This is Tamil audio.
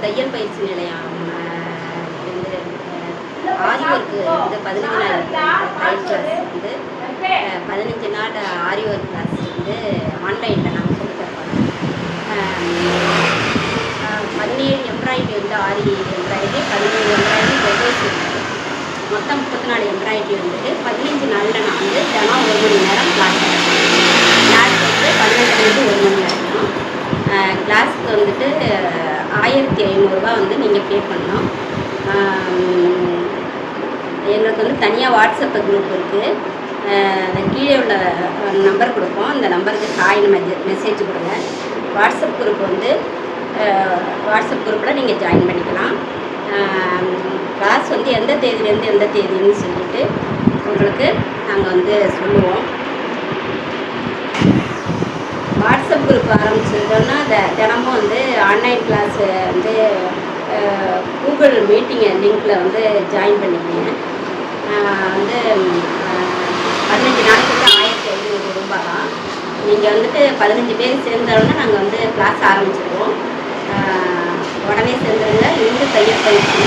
தையல் பயிற்சி நிலையம் வந்து ஆரி ஒர்க்கு வந்து 15 நாள் தையல் கிளாஸ் வந்து 15 நாள் ஆரி ஒர்க் கிளாஸ் வந்து ஆன்லைனில் நாங்கள் சொல்லித் தருவோம். 17 எம்ப்ராய்டரி வந்து ஆரி எம்ப்ராய்டரி, 17 எம்ப்ராய்டரி வெவ்வேறு மொத்தம் 34 எம்ப்ராய்டரி வந்துட்டு 15 நாளில் நான் வந்து தினம் 1 மணி நேரம் கிளாஸ் வந்து 12 மணிக்கு 1 மணி நேரம். கிளாஸுக்கு வந்துட்டு 1500 ரூபா வந்து நீங்கள் பே பண்ணணும். எங்களுக்கு வந்து தனியாக வாட்ஸ்அப் குரூப் இருக்குது. கீழே உள்ள நம்பர் கொடுப்போம். அந்த நம்பருக்கு ஹாய்னு மெசேஜ் கொடுங்க. வாட்ஸ்அப் குரூப் வந்து வாட்ஸ்அப் குரூப்பில் நீங்கள் ஜாயின் பண்ணிக்கலாம். கிளாஸ் வந்து எந்த தேதியிலேருந்து எந்த தேதின்னு சொல்லிட்டு உங்களுக்கு நாங்கள் வந்து சொல்லுவோம். வாட்ஸ்அப் குரூப் ஆரம்பிச்சதுன்னா தினமும் வந்து ஆன்லைன் கிளாஸு வந்து கூகுள் மீட்டிங் லிங்க்கில் வந்து ஜாயின் பண்ணிக்கோங்க. வந்து 15 நாளைக்கு வந்து 1500 ரூபா தான். நீங்கள் வந்துட்டு 15 பேர் சேர்ந்தோன்னா நாங்கள் வந்து கிளாஸ் ஆரம்பிச்சிடுவோம். உடனே சேர்ந்துருங்க. இந்த தையல் பயிற்சி